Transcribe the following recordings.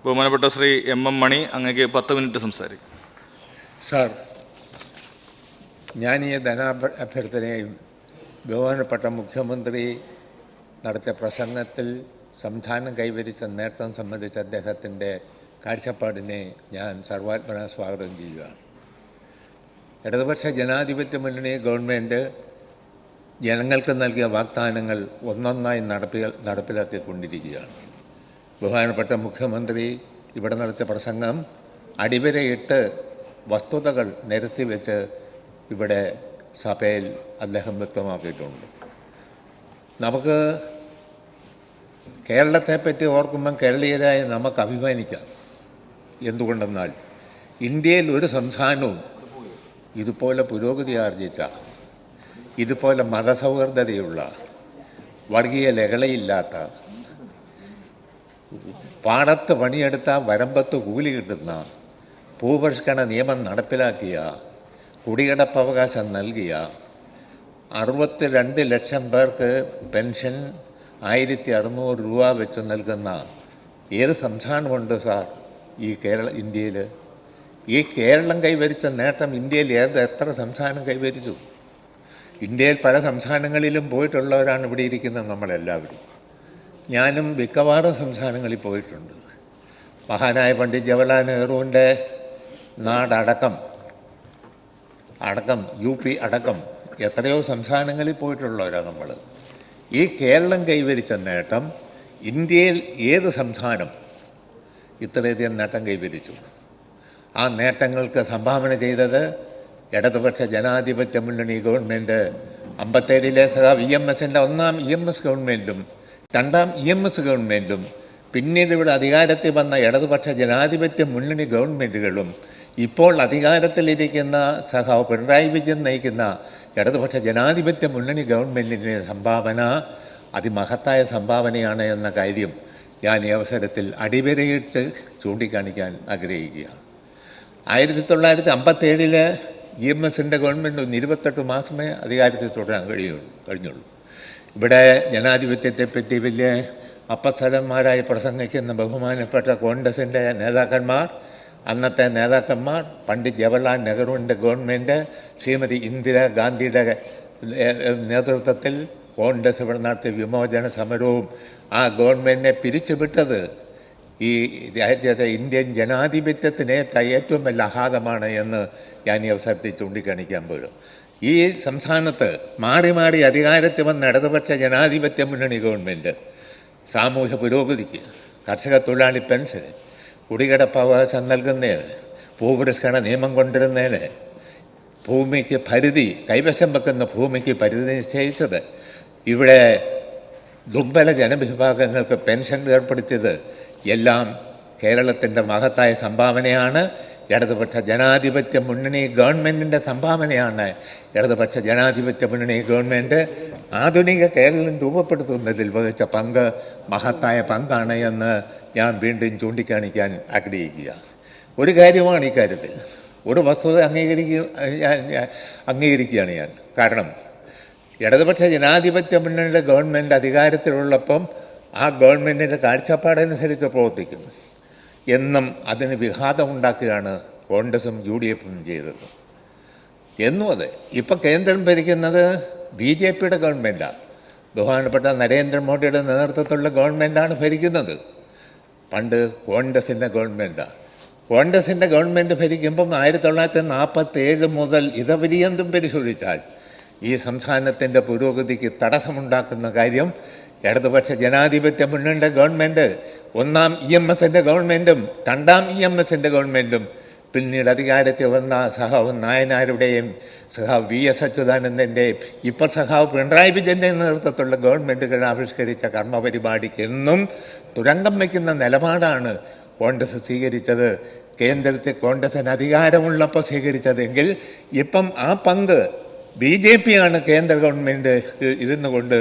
ബഹുമാനപ്പെട്ട ശ്രീ എം മണി, അങ്ങേക്ക് 10 മിനിറ്റ് സംസാരിക്കും. സാർ, ഞാൻ ഈ ധനാഭ്യർത്ഥനയും ബഹുമാനപ്പെട്ട മുഖ്യമന്ത്രി നടത്തിയ പ്രസംഗത്തിൽ സംസ്ഥാനം കൈവരിച്ച നേട്ടം സംബന്ധിച്ച് അദ്ദേഹത്തിൻ്റെ കാഴ്ചപ്പാടിനെ ഞാൻ സർവാത്മന സ്വാഗതം ചെയ്യുകയാണ്. ഇടതുപക്ഷ ജനാധിപത്യ മുന്നണി ഗവൺമെൻറ് ജനങ്ങൾക്ക് നൽകിയ വാഗ്ദാനങ്ങൾ ഒന്നൊന്നായി നടപ്പിലാക്കിക്കൊണ്ടിരിക്കുകയാണ്. ബഹുമാനപ്പെട്ട മുഖ്യമന്ത്രി ഇവിടെ നടത്തിയ പ്രസംഗം അടിവരയിട്ട് വസ്തുതകൾ നിരത്തിവെച്ച് ഇവിടെ സഭയിൽ അദ്ദേഹം വ്യക്തമാക്കിയിട്ടുണ്ട്. നമുക്ക് കേരളത്തെപ്പറ്റി ഓർക്കുമ്പം കേരളീയരായ നമുക്ക് അഭിമാനിക്കാം. എന്തുകൊണ്ടെന്നാൽ ഇന്ത്യയിൽ ഒരു സംസ്ഥാനവും ഇതുപോലെ പുരോഗതി ആർജിച്ച, ഇതുപോലെ മതസൗഹാർദ്ദതയുള്ള, വർഗീയ ലഹളയില്ലാത്ത, പാടത്ത് പണിയെടുത്ത വരമ്പത്ത് കൂലി കിട്ടുന്ന, ഭൂപരിഷ്കരണ നിയമം നടപ്പിലാക്കിയ, കുടികിടപ്പവകാശം നൽകിയ, 62 ലക്ഷം പേർക്ക് പെൻഷൻ 1600 രൂപ വെച്ച് നൽകുന്ന ഏത് സംസ്ഥാനമുണ്ട് സാർ ഇന്ത്യയിൽ? ഈ കേരളം കൈവരിച്ച നേട്ടം ഇന്ത്യയിൽ എത്ര സംസ്ഥാനം കൈവരിച്ചു? ഇന്ത്യയിൽ പല സംസ്ഥാനങ്ങളിലും പോയിട്ടുള്ളവരാണ് ഇവിടെ ഇരിക്കുന്നത് നമ്മളെല്ലാവരും. ഞാനും മിക്കവാറും സംസ്ഥാനങ്ങളിൽ പോയിട്ടുണ്ട്. മഹാനായ പണ്ഡിറ്റ് ജവഹർലാൽ നെഹ്റുവിൻ്റെ നാടടക്കം UP അടക്കം എത്രയോ സംസ്ഥാനങ്ങളിൽ പോയിട്ടുള്ളവരാണ് നമ്മൾ. ഈ കേരളം കൈവരിച്ച നേട്ടം ഇന്ത്യയിൽ ഏത് സംസ്ഥാനം ഇത്രയധികം നേട്ടം കൈവരിച്ചു? ആ നേട്ടങ്ങൾക്ക് സംഭാവന ചെയ്തത് ഇടതുപക്ഷ ജനാധിപത്യ മുന്നണി ഗവൺമെൻറ്. 57-ലെ EMSൻ്റെ ഒന്നാം EMS ഗവൺമെൻറ്റും രണ്ടാം EMS ഗവൺമെൻറ്റും പിന്നീട് ഇവിടെ അധികാരത്തിൽ വന്ന ഇടതുപക്ഷ ജനാധിപത്യ മുന്നണി ഗവൺമെൻറ്റുകളും ഇപ്പോൾ അധികാരത്തിലിരിക്കുന്ന പിണറായി വിജയൻ നയിക്കുന്ന ഇടതുപക്ഷ ജനാധിപത്യ മുന്നണി ഗവൺമെൻറ്റിൻ്റെ സംഭാവന അതിമഹത്തായ സംഭാവനയാണ് എന്ന കാര്യം ഞാൻ ഈ അവസരത്തിൽ അടിവരയിട്ട് ചൂണ്ടിക്കാണിക്കാൻ ആഗ്രഹിക്കുകയാണ്. 1957-ലെ EMSൻ്റെ ഗവൺമെൻറ് 28 മാസമേ അധികാരത്തിൽ തുടരാൻ കഴിഞ്ഞുള്ളൂ. ഇവിടെ ജനാധിപത്യത്തെപ്പറ്റി വലിയ അപ്പസ്തലന്മാരായി പ്രസംഗിക്കുന്ന ബഹുമാനപ്പെട്ട കോൺഗ്രസിൻ്റെ അന്നത്തെ നേതാക്കന്മാർ, പണ്ഡിറ്റ് ജവഹർലാൽ നെഹ്റുവിൻ്റെ ഗവൺമെൻറ്, ശ്രീമതി ഇന്ദിരാഗാന്ധിയുടെ നേതൃത്വത്തിൽ കോൺഗ്രസ് ഇവിടെ നടത്തിയ വിമോചന സമരവും ആ ഗവൺമെൻറ്റിനെ പിരിച്ചുവിട്ടത് ഈ രാജ്യത്തെ ഇന്ത്യൻ ജനാധിപത്യത്തിനേറ്റ ഏറ്റവും വലിയ ആഘാതമാണ് എന്ന് ഞാൻ ഈ അവസരത്തിൽ ചൂണ്ടിക്കാണിക്കാൻ പോലും. ഈ സംസ്ഥാനത്ത് മാറി മാറി അധികാരത്തിൽ വന്ന ഇടതുപക്ഷ ജനാധിപത്യ മുന്നണി ഗവൺമെൻറ് സാമൂഹ്യ പുരോഗതിക്ക്, കർഷക തൊഴിലാളി പെൻഷന്, കുടികിടപ്പവകാശം നൽകുന്നതിന്, ഭൂപരിഷ്കരണ നിയമം കൊണ്ടുവരുന്നതിന്, ഭൂമിക്ക് പരിധി, കൈവശം വെക്കുന്ന ഭൂമിക്ക് പരിധി നിശ്ചയിച്ചത്, ഇവിടെ ദുർബല ജനവിഭാഗങ്ങൾക്ക് പെൻഷൻ ഏർപ്പെടുത്തിയത് എല്ലാം കേരളത്തിൻ്റെ മഹത്തായ സംഭാവനയാണ്. ഇടതുപക്ഷ ജനാധിപത്യ മുന്നണി ഗവൺമെൻറ്റിൻ്റെ സംഭാവനയാണ്. ഇടതുപക്ഷ ജനാധിപത്യ മുന്നണി ഗവൺമെൻറ് ആധുനിക കേരളം രൂപപ്പെടുത്തുന്നതിൽ വഹിച്ച പങ്ക് മഹത്തായ പങ്കാണ് എന്ന് ഞാൻ വീണ്ടും ചൂണ്ടിക്കാണിക്കാൻ ആഗ്രഹിക്കുക. ഒരു കാര്യമാണ് ഇക്കാര്യത്തിൽ, ഒരു വസ്തുത അംഗീകരിക്കുകയാണ് ഞാൻ. കാരണം ഇടതുപക്ഷ ജനാധിപത്യ മുന്നണിയുടെ ഗവൺമെൻറ് അധികാരത്തിലുള്ളപ്പം ആ ഗവൺമെൻറ്റിൻ്റെ കാഴ്ചപ്പാടനുസരിച്ച് പ്രവർത്തിക്കുന്നു. എന്നും അതിന് വിഘാതമുണ്ടാക്കുകയാണ് കോൺഗ്രസും UDFും ചെയ്തത്. എന്നും അതെ. ഇപ്പം കേന്ദ്രം ഭരിക്കുന്നത് BJPയുടെ ഗവൺമെൻറ്റാണ്. ബഹുമാനപ്പെട്ട നരേന്ദ്രമോദിയുടെ നേതൃത്വത്തിലുള്ള ഗവൺമെൻറ്റാണ് ഭരിക്കുന്നത്. പണ്ട് കോൺഗ്രസിൻ്റെ ഗവൺമെൻറ്റാണ്. കോൺഗ്രസിൻ്റെ ഗവൺമെൻറ് ഭരിക്കുമ്പം 1947 മുതൽ ഇതപര്യന്തം പരിശോധിച്ചാൽ ഈ സംസ്ഥാനത്തിൻ്റെ പുരോഗതിക്ക് തടസ്സമുണ്ടാക്കുന്ന കാര്യം ഇടതുപക്ഷ ജനാധിപത്യ മുന്നണിയുടെ ഗവൺമെൻറ്, ഒന്നാം EMSൻ്റെ ഗവൺമെൻറ്റും രണ്ടാം EMSൻ്റെ ഗവൺമെൻറ്റും പിന്നീട് അധികാരത്തിൽ വന്ന സഖാവ് നായനാരുടെയും സഖാവ് VS അച്യുതാനന്ദൻ്റെയും ഇപ്പോൾ സഖാവ് പിണറായി വിജയൻ്റെ നേതൃത്വത്തിലുള്ള ഗവൺമെൻറ്റുകൾ ആവിഷ്കരിച്ച കർമ്മപരിപാടിക്ക് എന്നും തുരങ്കം വയ്ക്കുന്ന നിലപാടാണ് കോൺഗ്രസ് സ്വീകരിച്ചത്. കേന്ദ്രത്തിൽ കോൺഗ്രസിന് അധികാരമുള്ളപ്പോൾ സ്വീകരിച്ചതെങ്കിൽ ഇപ്പം ആ പങ്ക് BJPയാണ് കേന്ദ്ര ഗവൺമെൻറ് ഇരുന്നുകൊണ്ട്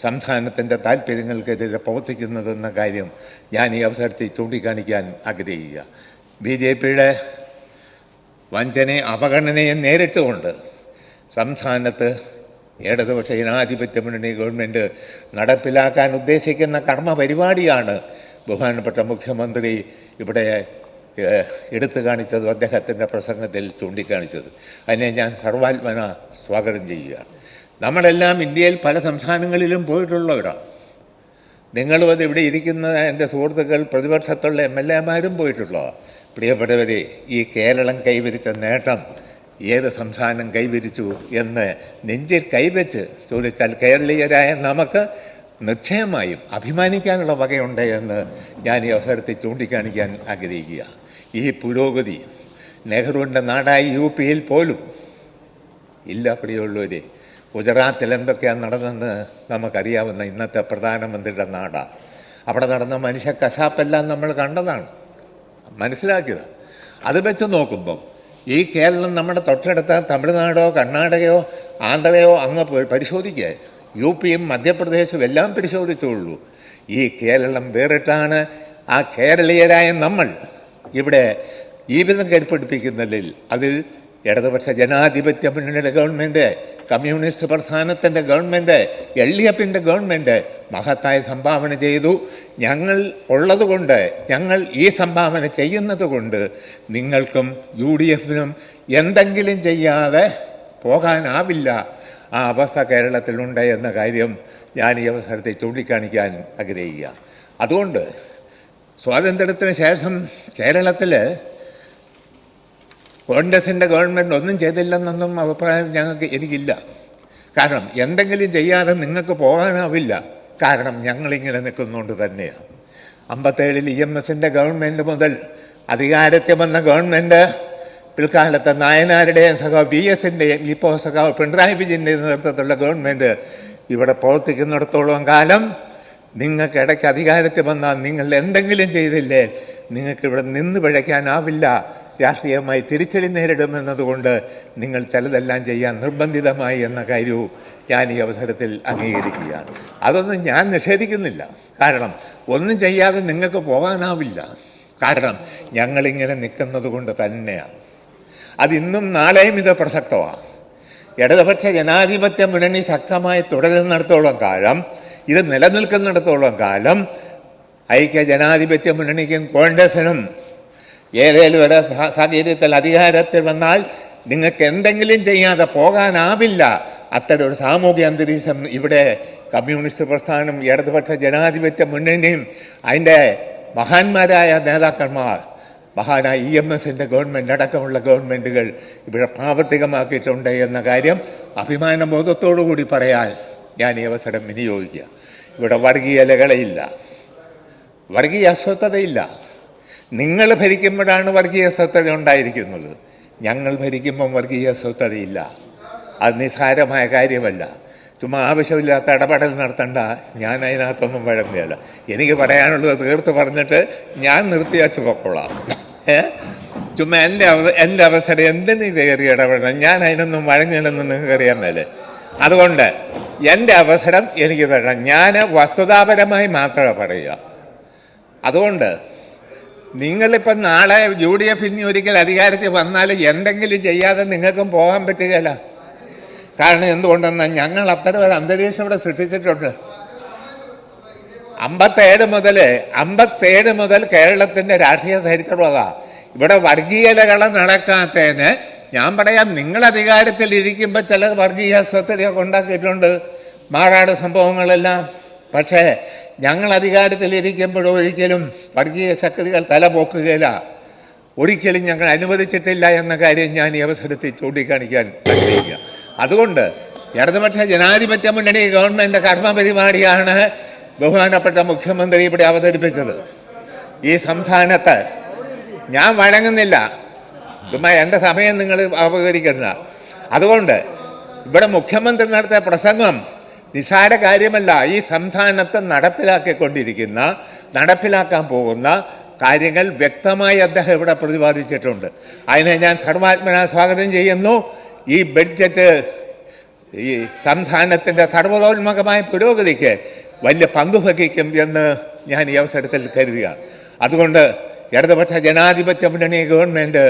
സംസ്ഥാനത്തിൻ്റെ താല്പര്യങ്ങൾക്കെതിരെ പ്രവർത്തിക്കുന്നതെന്ന കാര്യം ഞാൻ ഈ അവസരത്തിൽ ചൂണ്ടിക്കാണിക്കാൻ ആഗ്രഹിക്കുക. BJPയുടെ വഞ്ചനയും അവഗണനയും നേരിട്ടുകൊണ്ട് സംസ്ഥാനത്ത് ഇടതുപക്ഷ ജനാധിപത്യ മുന്നണി ഗവൺമെൻറ് നടപ്പിലാക്കാൻ ഉദ്ദേശിക്കുന്ന കർമ്മ പരിപാടിയാണ് ബഹുമാനപ്പെട്ട മുഖ്യമന്ത്രി ഇവിടെ എടുത്തു കാണിച്ചതും അദ്ദേഹത്തിൻ്റെ പ്രസംഗത്തിൽ ചൂണ്ടിക്കാണിച്ചത്. അതിനെ ഞാൻ സർവാത്മന സ്വാഗതം ചെയ്യുകയാണ്. നമ്മളെല്ലാം ഇന്ത്യയിൽ പല സംസ്ഥാനങ്ങളിലും പോയിട്ടുള്ളവരാണ്. നിങ്ങളും അത് ഇവിടെ ഇരിക്കുന്ന എൻ്റെ സുഹൃത്തുക്കൾ പ്രതിപക്ഷത്തുള്ള MLA-മാരും പോയിട്ടുള്ളതാണ്. പ്രിയപ്പെട്ടവരെ, ഈ കേരളം കൈവരിച്ച നേട്ടം ഏത് സംസ്ഥാനം കൈവരിച്ചു എന്ന് നെഞ്ചിൽ കൈവച്ച് ചോദിച്ചാൽ കേരളീയരായ നമുക്ക് നിശ്ചയമായും അഭിമാനിക്കാനുള്ള വകയുണ്ട് എന്ന് ഞാൻ ഈ അവസരത്തിൽ ചൂണ്ടിക്കാണിക്കാൻ ആഗ്രഹിക്കുക. ഈ പുരോഗതി നെഹ്റുവിൻ്റെ നാടായ UP-യിൽ പോലും ഇല്ല. പ്രിയമുള്ളവരെ, ഗുജറാത്തിൽ എന്തൊക്കെയാണ് നടന്നെന്ന് നമുക്കറിയാവുന്ന ഇന്നത്തെ പ്രധാനമന്ത്രിയുടെ നാടാണ്. അവിടെ നടന്ന മനുഷ്യ കശാപ്പെല്ലാം നമ്മൾ കണ്ടതാണ്, മനസ്സിലാക്കിയത്. അത് വെച്ച് നോക്കുമ്പം ഈ കേരളം നമ്മുടെ തൊട്ടടുത്ത തമിഴ്നാടോ കർണാടകയോ ആന്ധ്രയോ അങ്ങ് പരിശോധിക്കുക, UP-യും മധ്യപ്രദേശും എല്ലാം പരിശോധിച്ചുള്ളൂ. ഈ കേരളം വേറിട്ടാണ്. ആ കേരളീയരായ നമ്മൾ ഇവിടെ ജീവിതം കരുപ്പിടിപ്പിക്കുന്നതിൽ അതിൽ ഇടതുപക്ഷ ജനാധിപത്യ മുന്നണിയുടെ ഗവൺമെൻറ്, കമ്മ്യൂണിസ്റ്റ് പ്രസ്ഥാനത്തിൻ്റെ ഗവൺമെൻറ്, LDF-ൻ്റെ ഗവൺമെൻറ് മഹത്തായ സംഭാവന ചെയ്തു. ഞങ്ങൾ ഉള്ളതുകൊണ്ട്, ഞങ്ങൾ ഈ സംഭാവന ചെയ്യുന്നത് കൊണ്ട് നിങ്ങൾക്കും UDF-നും എന്തെങ്കിലും ചെയ്യാതെ പോകാനാവില്ല. ആ അവസ്ഥ കേരളത്തിലുണ്ട് എന്ന കാര്യം ഞാൻ ഈ അവസരത്തിൽ ചൂണ്ടിക്കാണിക്കാൻ ആഗ്രഹിക്കുക. അതുകൊണ്ട് സ്വാതന്ത്ര്യത്തിന് ശേഷം കേരളത്തിൽ കോൺഗ്രസിൻ്റെ ഗവൺമെൻറ് ഒന്നും ചെയ്തില്ലെന്നൊന്നും അഭിപ്രായം എനിക്കില്ല. കാരണം എന്തെങ്കിലും ചെയ്യാതെ നിങ്ങൾക്ക് പോകാനാവില്ല. കാരണം ഞങ്ങളിങ്ങനെ നിൽക്കുന്നതുകൊണ്ട് തന്നെയാണ്. 57-ൽ EMS-ൻ്റെ ഗവൺമെൻറ് മുതൽ അധികാരത്തിൽ വന്ന ഗവൺമെൻറ്, പിൽക്കാലത്ത് നായനാരുടെയും സഖാവ് VS-ൻ്റെയും ഇപ്പോൾ സഖാവ് പിണറായി വിജയൻ്റെയും നേതൃത്വത്തിലുള്ള ഗവൺമെൻറ് ഇവിടെ പ്രവർത്തിക്കുന്നിടത്തോളം കാലം നിങ്ങൾക്ക് ഇടയ്ക്ക് അധികാരത്തിൽ വന്നാൽ നിങ്ങൾ എന്തെങ്കിലും ചെയ്തില്ലേ നിങ്ങൾക്കിവിടെ നിന്ന് പിഴയ്ക്കാനാവില്ല. രാഷ്ട്രീയമായി തിരിച്ചടി നേരിടുമെന്നതുകൊണ്ട് നിങ്ങൾ ചിലതെല്ലാം ചെയ്യാൻ നിർബന്ധിതമായി എന്ന കാര്യവും ഞാൻ ഈ അവസരത്തിൽ അംഗീകരിക്കുകയാണ്. അതൊന്നും ഞാൻ നിഷേധിക്കുന്നില്ല. കാരണം ഒന്നും ചെയ്യാതെ നിങ്ങൾക്ക് പോകാനാവില്ല. കാരണം ഞങ്ങളിങ്ങനെ നിൽക്കുന്നത് കൊണ്ട് തന്നെയാണ്. അതിന്നും നാളെയും ഇത് പ്രസക്തമാണ്. ഇടതുപക്ഷ ജനാധിപത്യ മുന്നണി ശക്തമായി തുടരുന്നിടത്തോളം കാലം, ഇത് നിലനിൽക്കുന്നിടത്തോളം കാലം ഐക്യ ജനാധിപത്യ മുന്നണിക്കും കോൺഗ്രസിനും ഏതെങ്കിലും ഒരു സാഹചര്യത്തിൽ അധികാരത്തിൽ വന്നാൽ നിങ്ങൾക്ക് എന്തെങ്കിലും ചെയ്യാതെ പോകാനാവില്ല. അത്തരം ഒരു സാമൂഹ്യ അന്തരീക്ഷം ഇവിടെ കമ്മ്യൂണിസ്റ്റ് പ്രസ്ഥാനം, ഇടതുപക്ഷ ജനാധിപത്യ മുന്നണിയും അതിൻ്റെ മഹാന്മാരായ നേതാക്കന്മാർ, മഹാനായ EMS-ൻ്റെ ഗവൺമെൻറ് അടക്കമുള്ള ഗവൺമെൻറ്റുകൾ ഇവിടെ പ്രാവർത്തികമാക്കിയിട്ടുണ്ട് എന്ന കാര്യം അഭിമാനബോധത്തോടു കൂടി പറയാൻ ഞാൻ ഈ അവസരം വിനിയോഗിക്കുക. ഇവിടെ വർഗീയ ലഹളയില്ല, വർഗീയ അസ്വസ്ഥതയില്ല. നിങ്ങൾ ഭരിക്കുമ്പോഴാണ് വർഗീയ അസ്വസ്ഥത ഉണ്ടായിരിക്കുന്നത്. ഞങ്ങൾ ഭരിക്കുമ്പം വർഗീയ അസ്വസ്ഥതയില്ല. അത് നിസ്സാരമായ കാര്യമല്ല. ചുമ്മാ ആവശ്യമില്ലാത്ത ഇടപെടൽ നടത്തണ്ട. ഞാൻ അതിനകത്തൊന്നും വഴങ്ങുകയല്ല. എനിക്ക് പറയാനുള്ളത് തീർത്ത് പറഞ്ഞിട്ട് ഞാൻ നിർത്തിവെച്ച് പൊക്കോളാം. ചുമ്മാ എൻ്റെ അവസരം എന്തിനു കയറി ഇടപെടണം? ഞാൻ അതിനൊന്നും വഴങ്ങില്ലെന്ന് നിങ്ങൾക്ക് അറിയാൻ മേലെ. അതുകൊണ്ട് എൻ്റെ അവസരം എനിക്ക് തരണം. ഞാൻ വസ്തുതാപരമായി മാത്രമേ പറയുക. അതുകൊണ്ട് നിങ്ങളിപ്പം നാളെ UDF ഇനി ഒരിക്കൽ അധികാരത്തിൽ വന്നാൽ എന്തെങ്കിലും ചെയ്യാതെ നിങ്ങൾക്കും പോകാൻ പറ്റുകയില്ല. കാരണം എന്തുകൊണ്ടെന്നാൽ ഞങ്ങൾ അത്തരം ഒരു അന്തരീക്ഷം ഇവിടെ സൃഷ്ടിച്ചിട്ടുണ്ട്. 57 മുതൽ കേരളത്തിൻ്റെ രാഷ്ട്രീയ ചരിത്രമാണ്. ഇവിടെ വർഗീയതകൾ നടക്കാത്തതിന് ഞാൻ പറയാം, നിങ്ങൾ അധികാരത്തിൽ ഇരിക്കുമ്പോൾ ചില വർഗീയ സ്വത്തതയൊക്കെ ഉണ്ടാക്കിയിട്ടുണ്ട്, മാറാട് സംഭവങ്ങളെല്ലാം. പക്ഷേ ഞങ്ങൾ അധികാരത്തിലിരിക്കുമ്പോഴും ഒരിക്കലും വർഗീയ ശക്തികൾ തലപോക്കുകയില്ല. ഒരിക്കലും ഞങ്ങൾ അനുവദിച്ചിട്ടില്ല എന്ന കാര്യം ഞാൻ ഈ അവസരത്തിൽ ചൂണ്ടിക്കാണിക്കാൻ ആഗ്രഹിക്കുക. അതുകൊണ്ട് ഇടതുപക്ഷ ജനാധിപത്യ മുന്നണി ഗവൺമെൻറ് കർമ്മപരിപാടിയാണ് ബഹുമാനപ്പെട്ട മുഖ്യമന്ത്രി ഇവിടെ അവതരിപ്പിച്ചത്. ഈ സംസ്ഥാനത്ത് ഞാൻ വഴങ്ങുന്നില്ല. ചുമ്മാ എൻ്റെ സമയം നിങ്ങൾ അപകരിക്കുന്ന. അതുകൊണ്ട് ഇവിടെ മുഖ്യമന്ത്രി നടത്തിയ പ്രസംഗം നിസ്സാര കാര്യമല്ല. ഈ സംസ്ഥാനത്ത് നടപ്പിലാക്കാൻ പോകുന്ന കാര്യങ്ങൾ വ്യക്തമായി അദ്ദേഹം ഇവിടെ പ്രതിപാദിച്ചിട്ടുണ്ട്. അതിനെ ഞാൻ സർവാത്മന സ്വാഗതം ചെയ്യുന്നു. ഈ ബഡ്ജറ്റ് ഈ സംസ്ഥാനത്തിൻ്റെ സർവ്വതോന്മുഖമായ പുരോഗതിക്ക് വലിയ പങ്കുവഹിക്കും എന്ന് ഞാൻ ഈ അവസരത്തിൽ കരുതുക. അതുകൊണ്ട് ഇടതുപക്ഷ ജനാധിപത്യ മുന്നണി ഗവൺമെൻറ്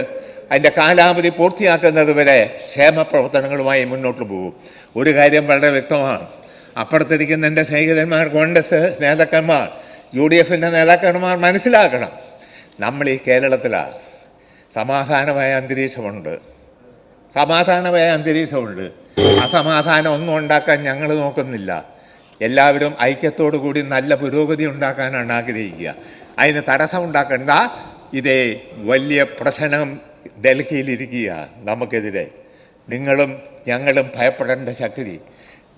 അതിൻ്റെ കാലാവധി പൂർത്തിയാക്കുന്നത് വരെ ക്ഷേമ പ്രവർത്തനങ്ങളുമായി മുന്നോട്ട് പോകും. ഒരു കാര്യം വളരെ വ്യക്തമാണ്. അപ്പുറത്തിരിക്കുന്ന എൻ്റെ സ്നേഹിതന്മാർ, കോൺഗ്രസ് നേതാക്കന്മാർ, UDF നേതാക്കന്മാർ മനസ്സിലാക്കണം. നമ്മൾ ഈ കേരളത്തിലാണ്, സമാധാനമായ അന്തരീക്ഷമുണ്ട്. അസമാധാനം ഒന്നും ഉണ്ടാക്കാൻ ഞങ്ങൾ നോക്കുന്നില്ല. എല്ലാവരും ഐക്യത്തോടു കൂടി നല്ല പുരോഗതി ഉണ്ടാക്കാനാണ് ആഗ്രഹിക്കുക. അതിന് തടസ്സമുണ്ടാക്കേണ്ട. ഇതേ വലിയ പ്രശ്നം ഡൽഹിയിലിരിക്കുക നമുക്കെതിരെ. നിങ്ങളും ഞങ്ങളും ഭയപ്പെടേണ്ട ശക്തി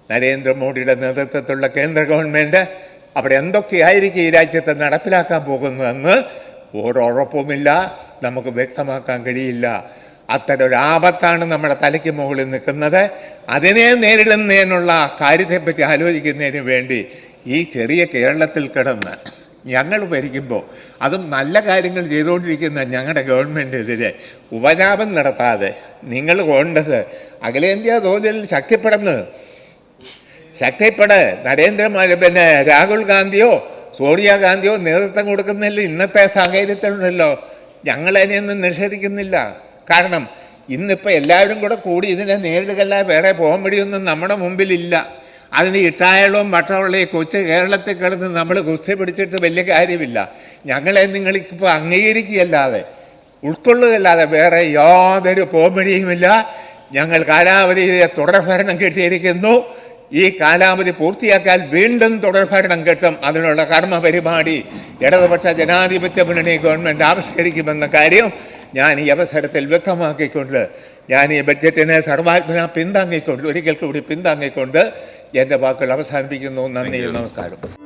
നരേന്ദ്രമോദിയുടെ നേതൃത്വത്തിലുള്ള കേന്ദ്ര ഗവൺമെൻറ് അവിടെ എന്തൊക്കെയായിരിക്കും ഈ രാജ്യത്ത് നടപ്പിലാക്കാൻ പോകുന്നതെന്ന് ഒരുറപ്പുമില്ല, നമുക്ക് വ്യക്തമാക്കാൻ കഴിയില്ല. അത്തരൊരു ആപത്താണ് നമ്മുടെ തലയ്ക്ക് മുകളിൽ നിൽക്കുന്നത്. അതിനെ നേരിടുന്നതിനുള്ള കാര്യത്തെപ്പറ്റി ആലോചിക്കുന്നതിന് വേണ്ടി ഈ ചെറിയ കേരളത്തിൽ കിടന്ന് ഞങ്ങൾ ഭരിക്കുമ്പോൾ അതും നല്ല കാര്യങ്ങൾ ചെയ്തുകൊണ്ടിരിക്കുന്ന ഞങ്ങളുടെ ഗവൺമെൻറ്റിനെതിരെ ഉപജാപം നടത്താതെ നിങ്ങൾ കോൺഗ്രസ് അഖിലേന്ത്യാ തോതിൽ രാഹുൽ ഗാന്ധിയോ സോണിയാഗാന്ധിയോ നേതൃത്വം കൊടുക്കുന്നില്ല. ഇന്നത്തെ സാഹചര്യത്തിലുണ്ടല്ലോ, ഞങ്ങളതിനെയൊന്നും നിഷേധിക്കുന്നില്ല. കാരണം ഇന്നിപ്പോൾ എല്ലാവരും കൂടി ഇതിനെ നേരിടുകയല്ല, വേറെ പോകാൻ വഴിയൊന്നും നമ്മുടെ മുമ്പിലില്ല. അതിന് ഇട്ടായാലും മറ്റുള്ള ഈ കൊച്ചു കേരളത്തിൽ കിടന്ന് നമ്മൾ കുസ്തി പിടിച്ചിട്ട് വലിയ കാര്യമില്ല. ഞങ്ങളെ നിങ്ങളിപ്പോൾ അംഗീകരിക്കുകയല്ലാതെ ഉൾക്കൊള്ളുകയല്ലാതെ വേറെ യാതൊരു പോംവഴിയുമില്ല. ഞങ്ങൾ കാലാവധി തുടർഭരണം കിട്ടിയിരിക്കുന്നു. ഈ കാലാവധി പൂർത്തിയാക്കാൻ വീണ്ടും തുടർഭരണം കിട്ടും. അതിനുള്ള കർമ്മ പരിപാടി ഇടതുപക്ഷ ജനാധിപത്യ മുന്നണി ഗവൺമെൻറ് ആവിഷ്കരിക്കുമെന്ന കാര്യം ഞാൻ ഈ അവസരത്തിൽ വ്യക്തമാക്കിക്കൊണ്ട്, ഞാൻ ഈ ബഡ്ജറ്റിനെ സർവാത്മന ഒരിക്കൽ കൂടി പിന്താങ്ങിക്കൊണ്ട് എൻ്റെ വാക്കുകൾ അവസാനിപ്പിക്കുന്നു. നന്ദി, നമസ്കാരം.